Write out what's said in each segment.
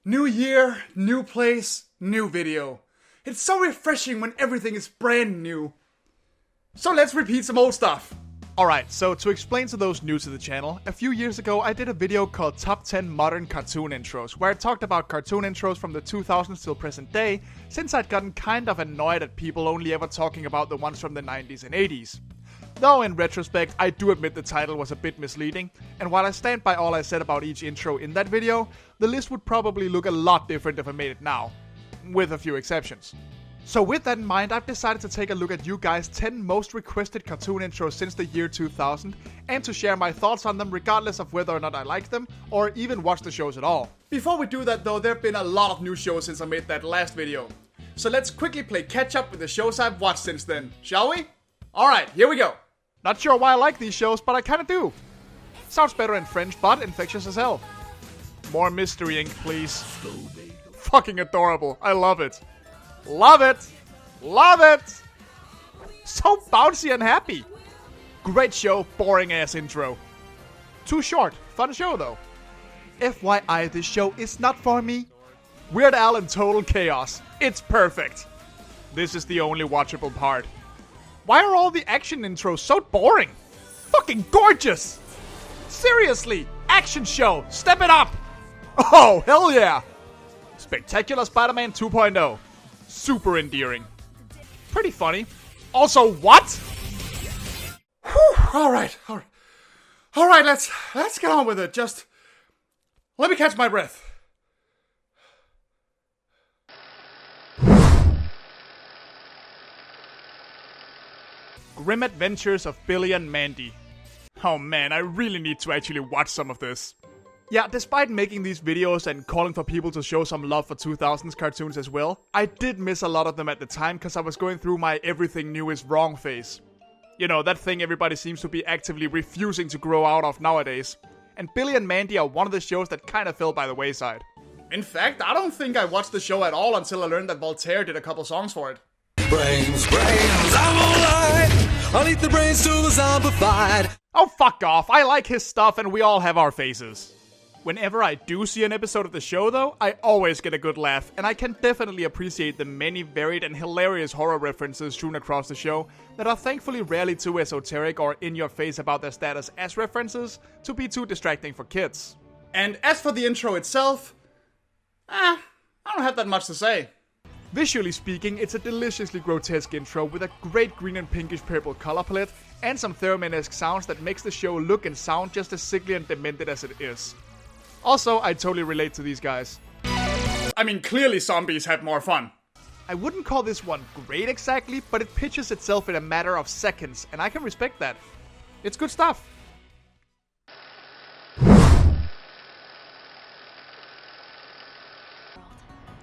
New year, new place, new video. It's so refreshing when everything is brand new. So let's repeat some old stuff. Alright, so to explain to those new to the channel, a few years ago I did a video called Top 10 Modern Cartoon Intros, where I talked about cartoon intros from the 2000s till present day, since I'd gotten kind of annoyed at people only ever talking about the ones from the 90s and 80s. Though in retrospect, I do admit the title was a bit misleading, and while I stand by all I said about each intro in that video, the list would probably look a lot different if I made it now, with a few exceptions. So with that in mind, I've decided to take a look at you guys' 10 most requested cartoon intros since the year 2000, and to share my thoughts on them regardless of whether or not I like them, or even watch the shows at all. Before we do that though, there have been a lot of new shows since I made that last video. So let's quickly play catch up with the shows I've watched since then, shall we? Alright, here we go. Not sure why I like these shows, but I kinda do. Sounds better in French, but infectious as hell. More Mystery Inc, please. Fucking adorable, I love it. Love it! Love it! So bouncy and happy. Great show, boring ass intro. Too short, fun show though. FYI, this show is not for me. Weird Al in total chaos. It's perfect. This is the only watchable part. Why are all the action intros so boring? Fucking gorgeous! Seriously, action show, step it up! Oh, hell yeah! Spectacular Spider-Man 2.0. Super endearing. Pretty funny. Also, what? Whew, alright, let's get on with it. Just let me catch my breath. Grim Adventures of Billy and Mandy. Oh man, I really need to actually watch some of this. Yeah, despite making these videos and calling for people to show some love for 2000s cartoons as well, I did miss a lot of them at the time because I was going through my everything new is wrong phase. You know, that thing everybody seems to be actively refusing to grow out of nowadays. And Billy and Mandy are one of the shows that kind of fell by the wayside. In fact, I don't think I watched the show at all until I learned that Voltaire did a couple songs for it. Brains, I'm alright. I'll eat the brains till the zombified. Oh, fuck off. I like his stuff and we all have our faces. Whenever I do see an episode of the show though, I always get a good laugh, and I can definitely appreciate the many varied and hilarious horror references strewn across the show that are thankfully rarely too esoteric or in your face about their status as references to be too distracting for kids. And as for the intro itself, I don't have that much to say. Visually speaking, it's a deliciously grotesque intro with a great green and pinkish purple color palette and some Theremin-esque sounds that makes the show look and sound just as sickly and demented as it is. Also, I totally relate to these guys. I mean, clearly zombies have more fun. I wouldn't call this one great exactly, but it pitches itself in a matter of seconds, and I can respect that. It's good stuff.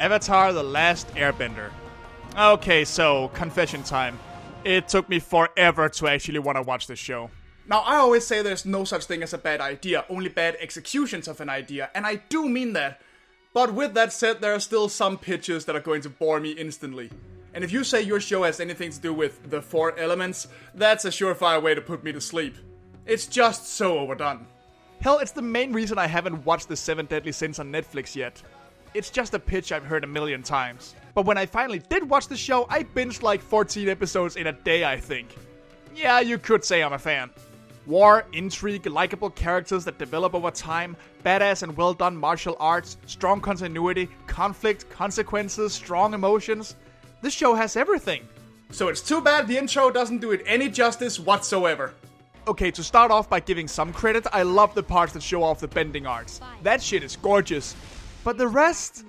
Avatar: The Last Airbender. Okay, so, confession time. It took me forever to actually want to watch this show. Now, I always say there's no such thing as a bad idea, only bad executions of an idea, and I do mean that. But with that said, there are still some pitches that are going to bore me instantly. And if you say your show has anything to do with the 4 elements, that's a surefire way to put me to sleep. It's just so overdone. Hell, it's the main reason I haven't watched the 7 Deadly Sins on Netflix yet. It's just a pitch I've heard a million times. But when I finally did watch the show, I binged like 14 episodes in a day, I think. Yeah, you could say I'm a fan. War, intrigue, likable characters that develop over time, badass and well done martial arts, strong continuity, conflict, consequences, strong emotions. This show has everything. So it's too bad the intro doesn't do it any justice whatsoever. Okay, to start off by giving some credit, I love the parts that show off the bending arts. That shit is gorgeous. But the rest,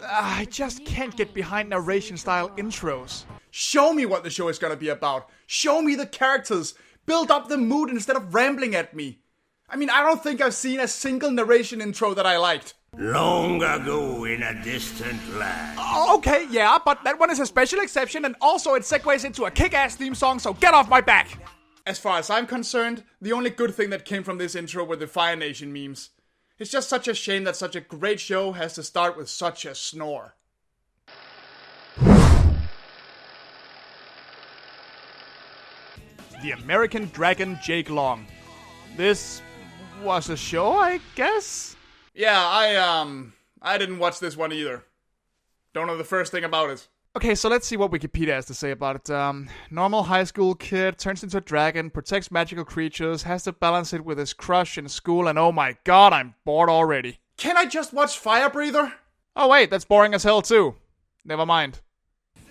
I just can't get behind narration style intros. Show me what the show is gonna be about. Show me the characters. Build up the mood instead of rambling at me. I mean, I don't think I've seen a single narration intro that I liked. Long ago in a distant land. Okay, yeah, but that one is a special exception, and also it segues into a kick-ass theme song, so get off my back! As far as I'm concerned, the only good thing that came from this intro were the Fire Nation memes. It's just such a shame that such a great show has to start with such a snore. The American Dragon Jake Long. This was a show, I guess? Yeah, I didn't watch this one either. Don't know the first thing about it. Okay, so let's see what Wikipedia has to say about it. Normal high school kid, turns into a dragon, protects magical creatures, has to balance it with his crush in school, and oh my god, I'm bored already. Can I just watch Fire Breather? Oh wait, that's boring as hell too. Never mind.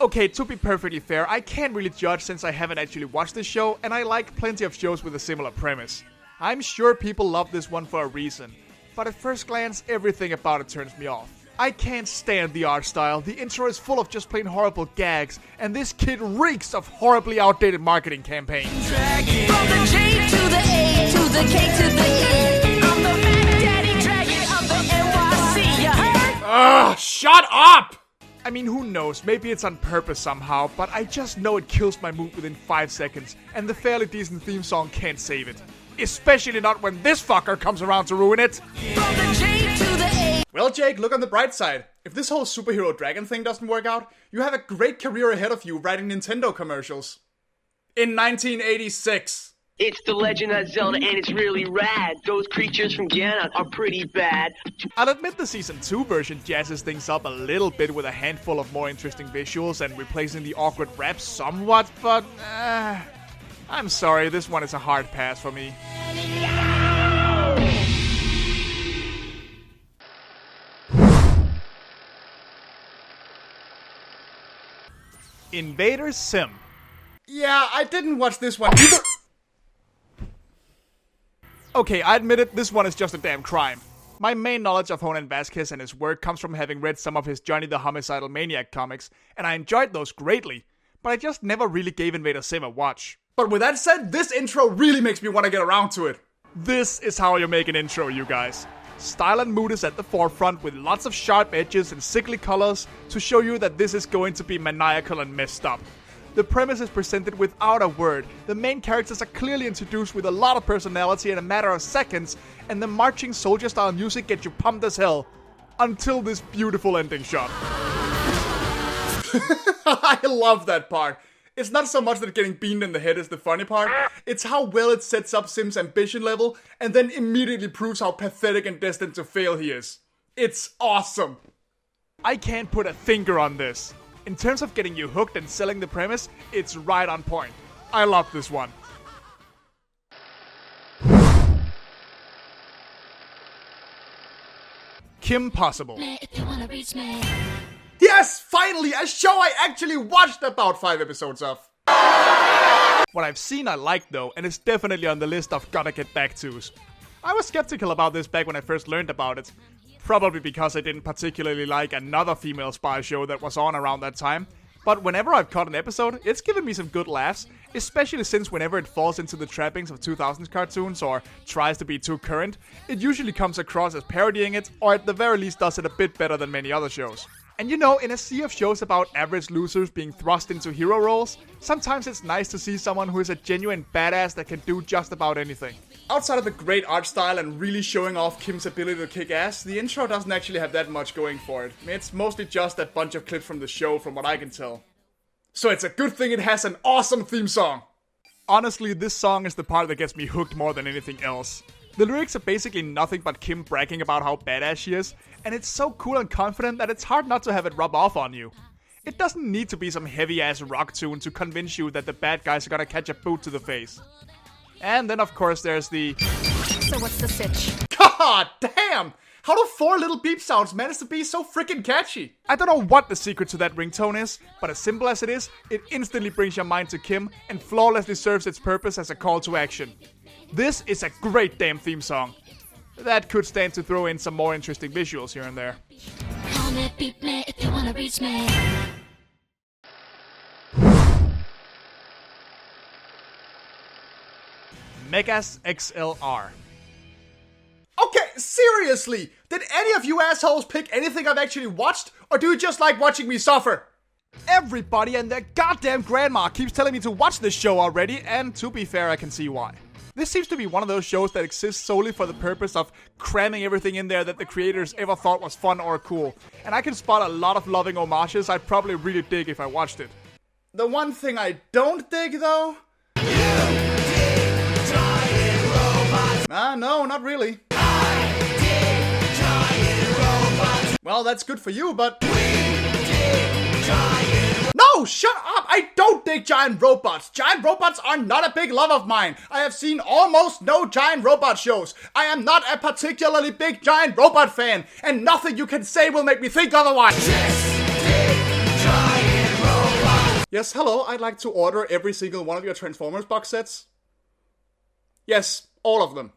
Okay, to be perfectly fair, I can't really judge since I haven't actually watched this show, and I like plenty of shows with a similar premise. I'm sure people love this one for a reason, but at first glance, everything about it turns me off. I can't stand the art style, the intro is full of just plain horrible gags, and this kid reeks of horribly outdated marketing campaigns. From the J to the A to the K to the E, I'm the Mac Daddy Dragon of the NYC, you heard? Ugh, shut up! I mean, who knows, maybe it's on purpose somehow, but I just know it kills my mood within 5 seconds, and the fairly decent theme song can't save it. Especially not when this fucker comes around to ruin it. From the J to the A. Well, Jake, look on the bright side. If this whole superhero dragon thing doesn't work out, you have a great career ahead of you writing Nintendo commercials. In 1986. It's the Legend of Zelda, and it's really rad. Those creatures from Ganon are pretty bad. I'll admit the Season 2 version jazzes things up a little bit with a handful of more interesting visuals and replacing the awkward rap somewhat, but I'm sorry, this one is a hard pass for me. INVADERZIM. Yeah, I didn't watch this one either. Okay, I admit it, this one is just a damn crime. My main knowledge of Jonan Vasquez and his work comes from having read some of his Johnny the Homicidal Maniac comics, and I enjoyed those greatly, but I just never really gave INVADERZIM a watch. But with that said, this intro really makes me want to get around to it. This is how you make an intro, you guys. Style and mood is at the forefront with lots of sharp edges and sickly colors to show you that this is going to be maniacal and messed up. The premise is presented without a word, the main characters are clearly introduced with a lot of personality in a matter of seconds, and the marching soldier style music gets you pumped as hell. Until this beautiful ending shot. I love that part. It's not so much that getting beamed in the head is the funny part, it's how well it sets up Sim's ambition level, and then immediately proves how pathetic and destined to fail he is. It's awesome. I can't put a finger on this. In terms of getting you hooked and selling the premise, it's right on point. I love this one. Kim Possible. Yes! Finally! A show I actually watched about 5 episodes of. What I've seen I like though, and it's definitely on the list of gotta get back to's. I was skeptical about this back when I first learned about it. Probably because I didn't particularly like another female spy show that was on around that time. But whenever I've caught an episode, it's given me some good laughs, especially since whenever it falls into the trappings of 2000s cartoons or tries to be too current, it usually comes across as parodying it, or at the very least does it a bit better than many other shows. And you know, in a sea of shows about average losers being thrust into hero roles, sometimes it's nice to see someone who is a genuine badass that can do just about anything. Outside of the great art style and really showing off Kim's ability to kick ass, the intro doesn't actually have that much going for it. It's mostly just a bunch of clips from the show from what I can tell. So it's a good thing it has an awesome theme song. Honestly, this song is the part that gets me hooked more than anything else. The lyrics are basically nothing but Kim bragging about how badass she is, and it's so cool and confident that it's hard not to have it rub off on you. It doesn't need to be some heavy-ass rock tune to convince you that the bad guys are gonna catch a boot to the face. And then of course there's the... So what's the sitch? God damn! How do 4 little beep sounds manage to be so freaking catchy? I don't know what the secret to that ringtone is, but as simple as it is, it instantly brings your mind to Kim and flawlessly serves its purpose as a call to action. This is a great damn theme song. That could stand to throw in some more interesting visuals here and there. Call me, beat me if you wanna reach me. Megas XLR. Okay, seriously! Did any of you assholes pick anything I've actually watched? Or do you just like watching me suffer? Everybody and their goddamn grandma keeps telling me to watch this show already, and to be fair, I can see why. This seems to be one of those shows that exists solely for the purpose of cramming everything in there that the creators ever thought was fun or cool. And I can spot a lot of loving homages I'd probably really dig if I watched it. The one thing I don't dig though... No, not really. Well, that's good for you, but... No, shut up! I don't dig giant robots! Giant robots are not a big love of mine! I have seen almost no giant robot shows! I am not a particularly big giant robot fan! And nothing you can say will make me think otherwise! Yes, hello, I'd like to order every single one of your Transformers box sets. Yes, all of them.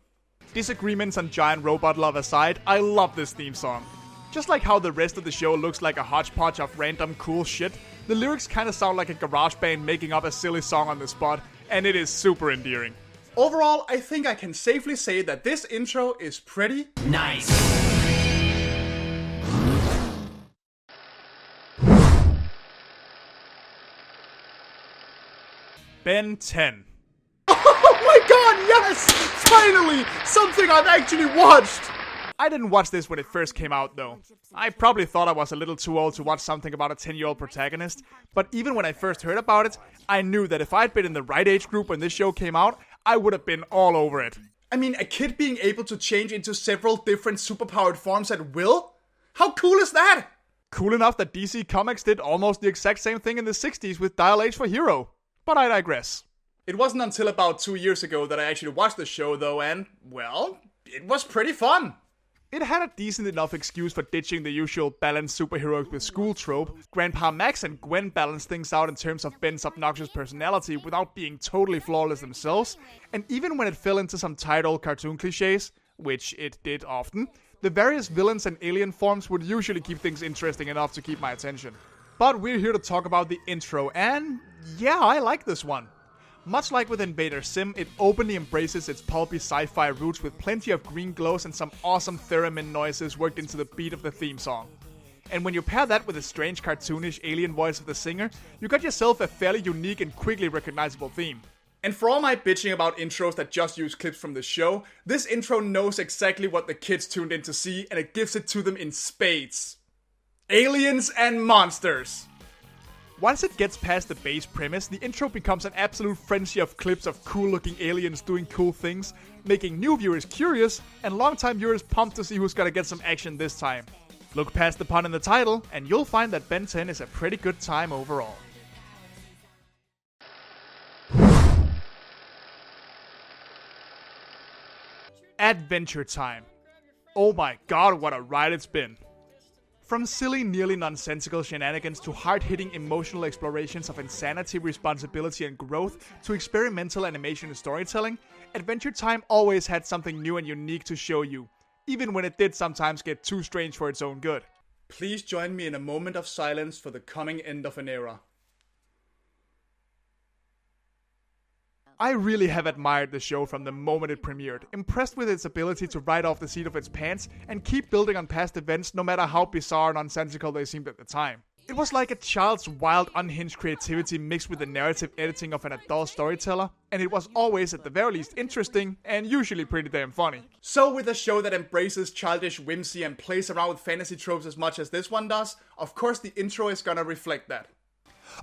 Disagreements on giant robot love aside, I love this theme song. Just like how the rest of the show looks like a hodgepodge of random cool shit, the lyrics kinda sound like a garage band making up a silly song on the spot, and it is super endearing. Overall, I think I can safely say that this intro is pretty Nice. Ben 10. Oh my god, yes! Finally! Something I've actually watched! I didn't watch this when it first came out, though. I probably thought I was a little too old to watch something about a 10-year-old protagonist, but even when I first heard about it, I knew that if I'd been in the right age group when this show came out, I would have been all over it. I mean, a kid being able to change into several different superpowered forms at will? How cool is that? Cool enough that DC Comics did almost the exact same thing in the 60s with Dial H for Hero. But I digress. It wasn't until about 2 years ago that I actually watched the show, though, and, well, it was pretty fun. It had a decent enough excuse for ditching the usual balanced superheroes with school trope. Grandpa Max and Gwen balanced things out in terms of Ben's obnoxious personality without being totally flawless themselves. And even when it fell into some tired old cartoon cliches, which it did often, the various villains and alien forms would usually keep things interesting enough to keep my attention. But we're here to talk about the intro, and yeah, I like this one. Much like with INVADERZIM, it openly embraces its pulpy sci-fi roots with plenty of green glows and some awesome theremin noises worked into the beat of the theme song. And when you pair that with the strange cartoonish alien voice of the singer, you got yourself a fairly unique and quickly recognizable theme. And for all my bitching about intros that just use clips from the show, this intro knows exactly what the kids tuned in to see, and it gives it to them in spades. Aliens and monsters! Once it gets past the base premise, the intro becomes an absolute frenzy of clips of cool-looking aliens doing cool things, making new viewers curious, and long-time viewers pumped to see who's gonna get some action this time. Look past the pun in the title, and you'll find that Ben 10 is a pretty good time overall. Adventure Time. Oh my god, what a ride it's been. From silly, nearly nonsensical shenanigans to hard-hitting emotional explorations of insanity, responsibility, and growth to experimental animation and storytelling, Adventure Time always had something new and unique to show you, even when it did sometimes get too strange for its own good. Please join me in a moment of silence for the coming end of an era. I really have admired the show from the moment it premiered, impressed with its ability to ride off the seat of its pants and keep building on past events no matter how bizarre and nonsensical they seemed at the time. It was like a child's wild, unhinged creativity mixed with the narrative editing of an adult storyteller, and it was always at the very least interesting and usually pretty damn funny. So with a show that embraces childish whimsy and plays around with fantasy tropes as much as this one does, of course the intro is gonna reflect that.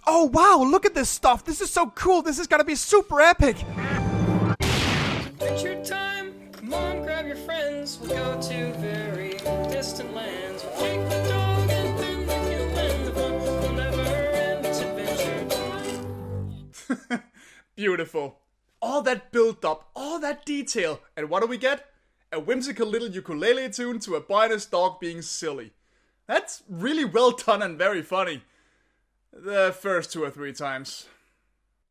Oh wow, look at this stuff! This is so cool! This is gonna be super epic! Adventure time! Come on, grab your friends. We'll go to very distant lands. We'll take the dog and then you'll win. The fun will never end. It's adventure time. Beautiful. All that build up, all that detail, and what do we get? A whimsical little ukulele tune to a boy and his dog being silly. That's really well done and very funny. The first 2 or 3 times.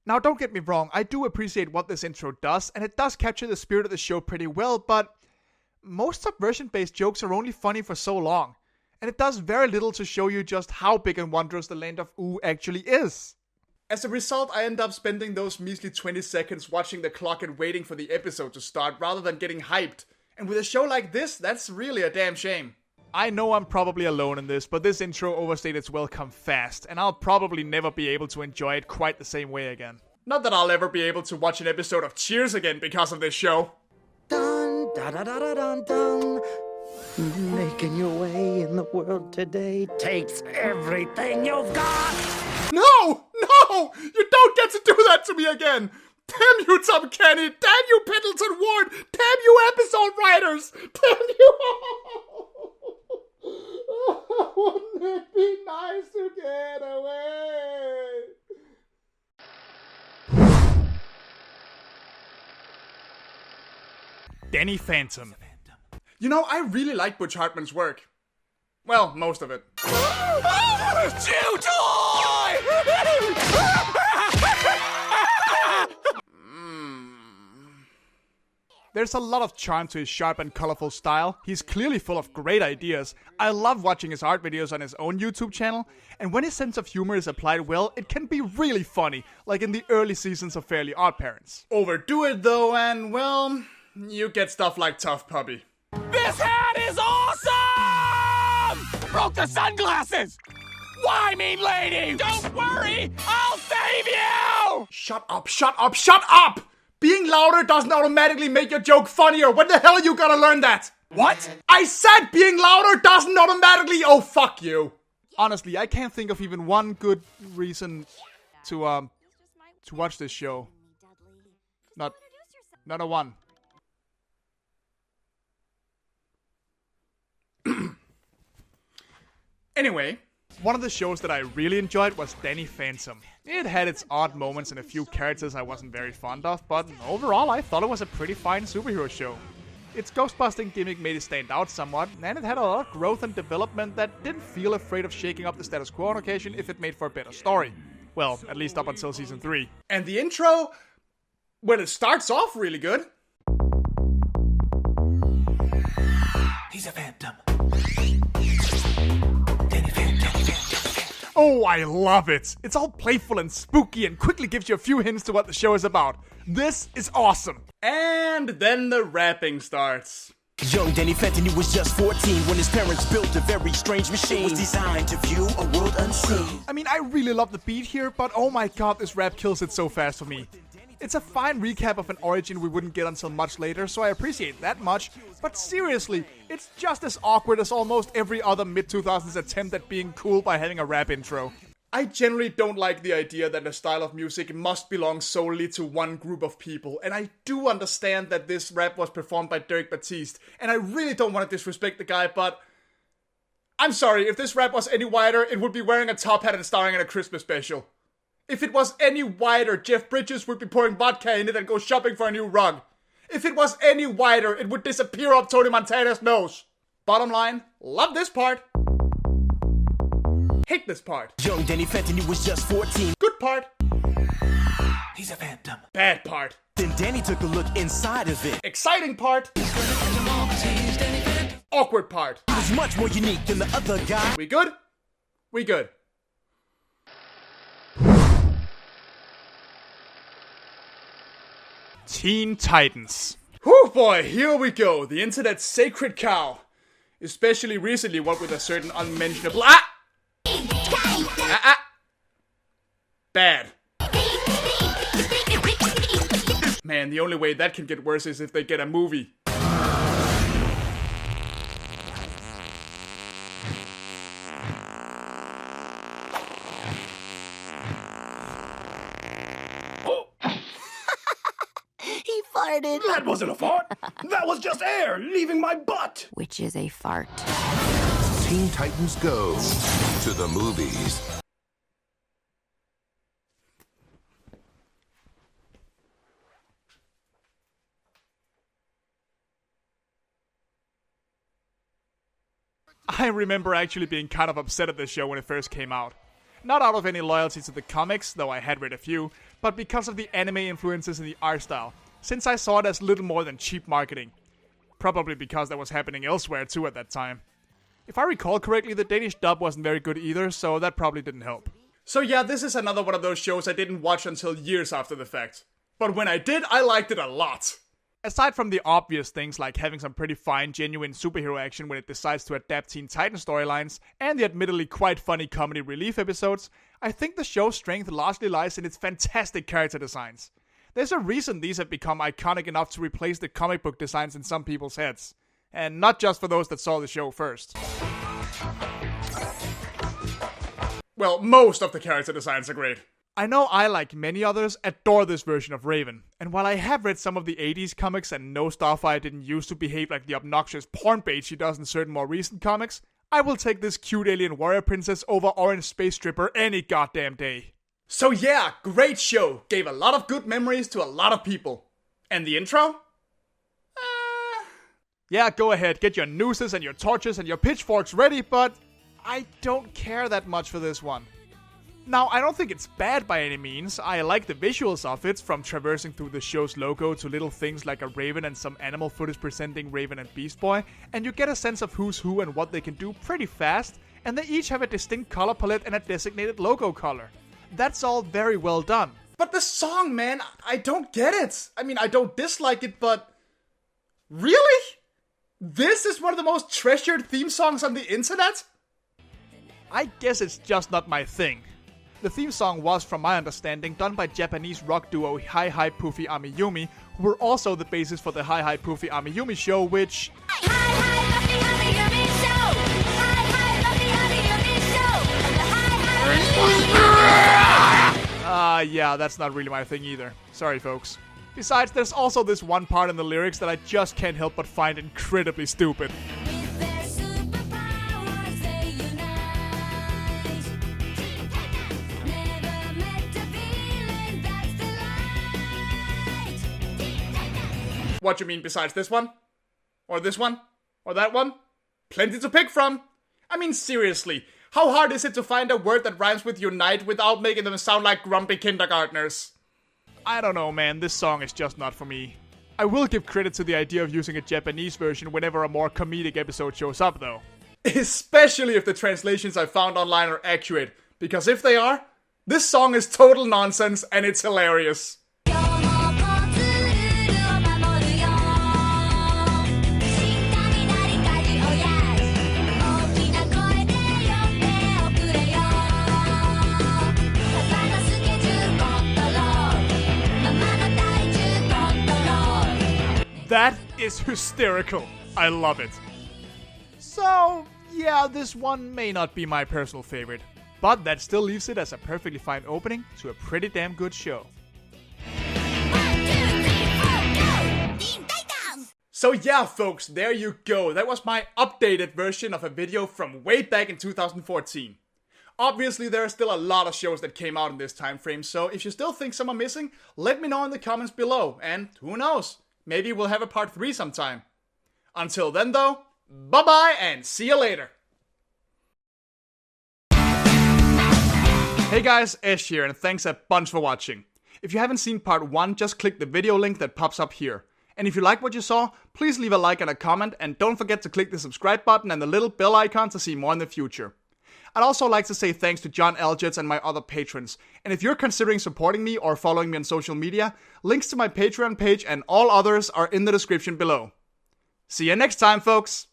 Now don't get me wrong, I do appreciate what this intro does, and it does capture the spirit of the show pretty well, but most subversion-based jokes are only funny for so long, and it does very little to show you just how big and wondrous the land of Ooo actually is. As a result, I end up spending those measly 20 seconds watching the clock and waiting for the episode to start rather than getting hyped, and with a show like this, that's really a damn shame. I know I'm probably alone in this, but this intro overstayed its welcome fast, and I'll probably never be able to enjoy it quite the same way again. Not that I'll ever be able to watch an episode of Cheers again because of this show. Dun, da da da da dun dun. Making your way in the world today takes everything you've got. No! No! You don't get to do that to me again! Damn you, Tom Kenny! Damn you, Pendleton Ward! Damn you, episode writers! Damn you! Wouldn't it be nice to get away? Danny Phantom. You know, I really like Butch Hartman's work. Well, most of it. There's a lot of charm to his sharp and colorful style. He's clearly full of great ideas. I love watching his art videos on his own YouTube channel. And when his sense of humor is applied well, it can be really funny, like in the early seasons of Fairly Odd Parents. Overdo it though, and well, you get stuff like Tough Puppy. This hat is awesome! Broke the sunglasses! Why, mean lady? Don't worry, I'll save you! Shut up, shut up, shut up! Being louder doesn't automatically make your joke funnier. When the hell are you gonna learn that? What? I said being louder doesn't automatically... Oh, fuck you. Honestly, I can't think of even one good reason to watch this show. Not a one. Anyway, one of the shows that I really enjoyed was Danny Phantom. It had its odd moments and a few characters I wasn't very fond of, but overall I thought it was a pretty fine superhero show. Its ghostbusting gimmick made it stand out somewhat, and it had a lot of growth and development that didn't feel afraid of shaking up the status quo on occasion if it made for a better story. Well, at least up until season 3. And the intro, well, it starts off really good. He's a phantom. Oh, I love it! It's all playful and spooky and quickly gives you a few hints to what the show is about. This is awesome! And then the rapping starts. Young Danny Phantom, he was just 14 when his parents built a very strange machine. It was designed to view a world unseen. I mean, I really love the beat here, but oh my god, this rap kills it so fast for me. It's a fine recap of an origin we wouldn't get until much later, so I appreciate that much. But seriously, it's just as awkward as almost every other mid-2000s attempt at being cool by having a rap intro. I generally don't like the idea that a style of music must belong solely to one group of people, and I do understand that this rap was performed by Derek Batiste, and I really don't want to disrespect the guy, but I'm sorry, if this rap was any wider, it would be wearing a top hat and starring in a Christmas special. If it was any wider, Jeff Bridges would be pouring vodka in it and go shopping for a new rug. If it was any wider, it would disappear up Tony Montana's nose. Bottom line, love this part. Hate this part. Young Danny Phantom, he was just 14. Good part. He's a phantom. Bad part. Then Danny took a look inside of it. Exciting part. Awkward part. He was much more unique than the other guy. We good? We good. Teen Titans. Whew boy, here we go. The internet's sacred cow. Especially recently, what with a certain unmentionable... Bad. Man, the only way that can get worse is if they get a movie. He farted. That wasn't a fart. That was just air leaving my butt. Which is a fart. Teen Titans Go to the movies. I remember actually being kind of upset at this show when it first came out. Not out of any loyalty to the comics, though I had read a few, but because of the anime influences in the art style, since I saw it as little more than cheap marketing. Probably because that was happening elsewhere too at that time. If I recall correctly, the Danish dub wasn't very good either, so that probably didn't help. So yeah, this is another one of those shows I didn't watch until years after the fact. But when I did, I liked it a lot. Aside from the obvious things like having some pretty fine, genuine superhero action when it decides to adapt Teen Titans storylines, and the admittedly quite funny comedy relief episodes, I think the show's strength largely lies in its fantastic character designs. There's a reason these have become iconic enough to replace the comic book designs in some people's heads. And not just for those that saw the show first. Well, most of the character designs are great. I know I, like many others, adore this version of Raven, and while I have read some of the 80s comics and know Starfire didn't used to behave like the obnoxious porn bait she does in certain more recent comics, I will take this cute alien warrior princess over orange space stripper any goddamn day. So yeah, great show. Gave a lot of good memories to a lot of people. And the intro? Yeah, go ahead, get your nooses and your torches and your pitchforks ready, but I don't care that much for this one. Now, I don't think it's bad by any means. I like the visuals of it, from traversing through the show's logo to little things like a raven and some animal footage presenting Raven and Beast Boy, and you get a sense of who's who and what they can do pretty fast, and they each have a distinct color palette and a designated logo color. That's all very well done. But the song, man, I don't get it. I mean, I don't dislike it, but... Really? This is one of the most treasured theme songs on the internet? I guess it's just not my thing. The theme song was, from my understanding, done by Japanese rock duo Hi Hi Puffy Amiyumi, who were also the basis for the Hi Hi Puffy Amiyumi show, which... yeah, that's not really my thing either. Sorry, folks. Besides, there's also this one part in the lyrics that I just can't help but find incredibly stupid. What you mean besides this one? Or this one? Or that one? Plenty to pick from. I mean, seriously, how hard is it to find a word that rhymes with unite without making them sound like grumpy kindergartners? I don't know, man, this song is just not for me. I will give credit to the idea of using a Japanese version whenever a more comedic episode shows up, though. Especially if the translations I found online are accurate, because if they are, this song is total nonsense and it's hilarious. That is hysterical. I love it. So, yeah, this one may not be my personal favorite, but that still leaves it as a perfectly fine opening to a pretty damn good show. So yeah, folks, there you go. That was my updated version of a video from way back in 2014. Obviously, there are still a lot of shows that came out in this time frame, so if you still think some are missing, let me know in the comments below, and who knows? Maybe we'll have a part 3 sometime. Until then though, bye bye and see you later. Hey guys, Ash here and thanks a bunch for watching. If you haven't seen part 1, just click the video link that pops up here. And if you like what you saw, please leave a like and a comment, and don't forget to click the subscribe button and the little bell icon to see more in the future. I'd also like to say thanks to John Aljets and my other patrons. And if you're considering supporting me or following me on social media, links to my Patreon page and all others are in the description below. See you next time, folks!